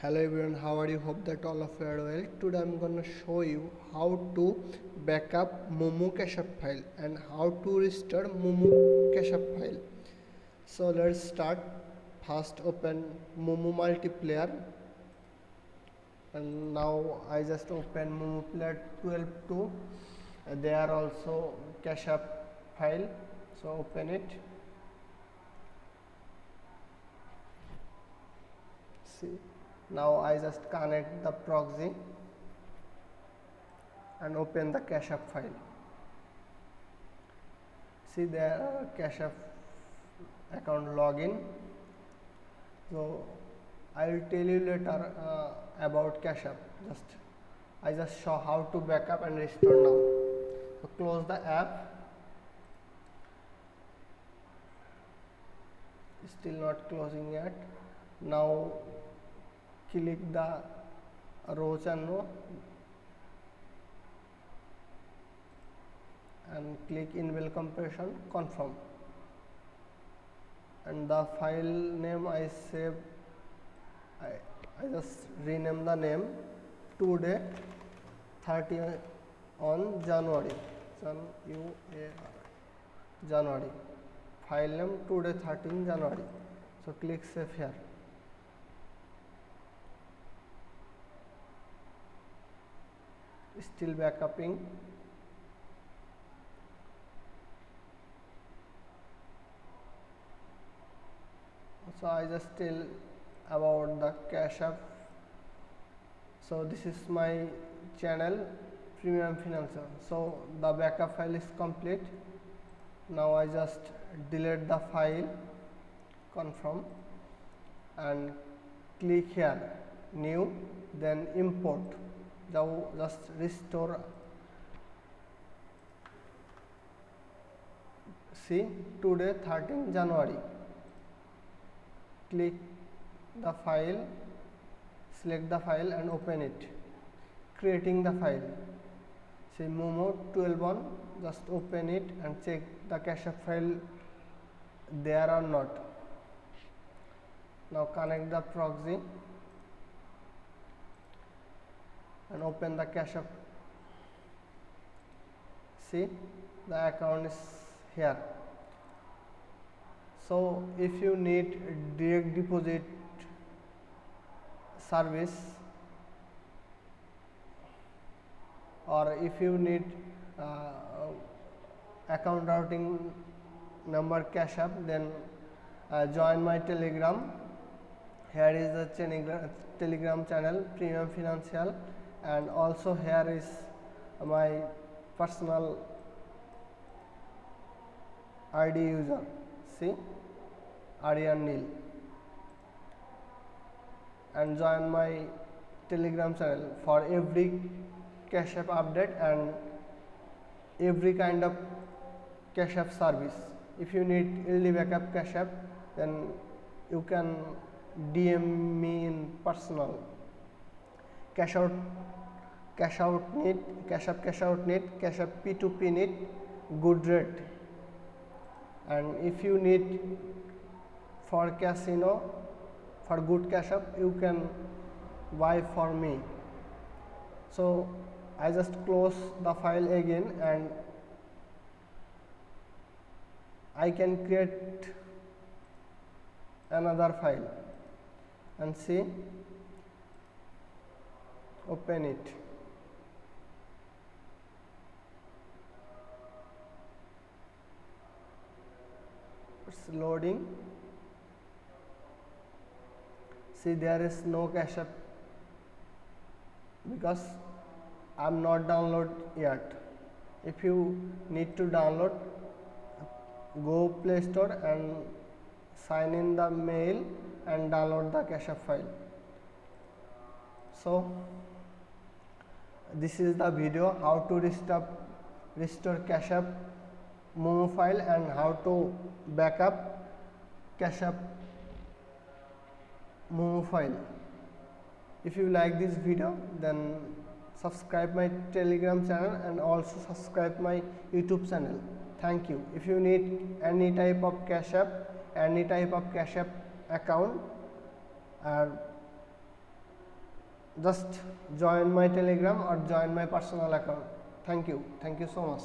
Hello everyone, how are you? Hope that all of you are well. Today I'm gonna show you how to backup Mumu Cashapp file and how to restore Mumu Cashapp file. So let's start. First open Mumu multiplayer, and now I just open Mumu player 12.2. There also Cashapp file, so open it. See, now I just connect the proxy and open the Cashapp file. See, there Cashapp account login. So I will tell you later about Cashapp. I just show how to backup and restore now. So close the app. Still not closing yet. Now click the 𝗘𝗗𝗧𝗑𝗏 and click enable compression, confirm, and the file name I save, I just rename the name today 30 on January, January, file name today 13 January. So click save here. Still backupping. So I just tell about the Cashapp. So this is my channel Premium Financer. So the backup file is complete. Now I just delete the file, confirm, and click here new, then import. Now just restore. See, today 13 January. Click the file, select the file and open it. Creating the file. See, Mumu 12.1, just open it and check the Cashapp file there or not. Now connect the proxy and open the Cashapp. See, the account is here. So if you need direct deposit service, or if you need account routing number Cashapp, then join my Telegram. Here is the Telegram channel Premium Financial, and also here is my personal ID user. See, 𝗘𝗗𝗧𝗑𝗏𝗢𝗓, and join my Telegram channel for every Cashapp update and every kind of Cashapp service. If you need early backup Cashapp, then you can DM me in personal. Cashapp need, Cashapp P2P need, good rate. And if you need for Csino, for good Cashapp, you can buy for me. So I just close the file again, and I can create another file and see, open it. It's loading. See, there is no Cashapp because I'm not download yet. If you need to download, go Play Store and sign in the mail and download the Cashapp file. So this is the video how to restore Cashapp Mumu file and how to backup Cashapp Mumu file. If you like this video, then subscribe my Telegram channel and also subscribe my YouTube channel. Thank you. If you need any type of Cashapp account, or just join my Telegram or join my personal account. Thank you so much.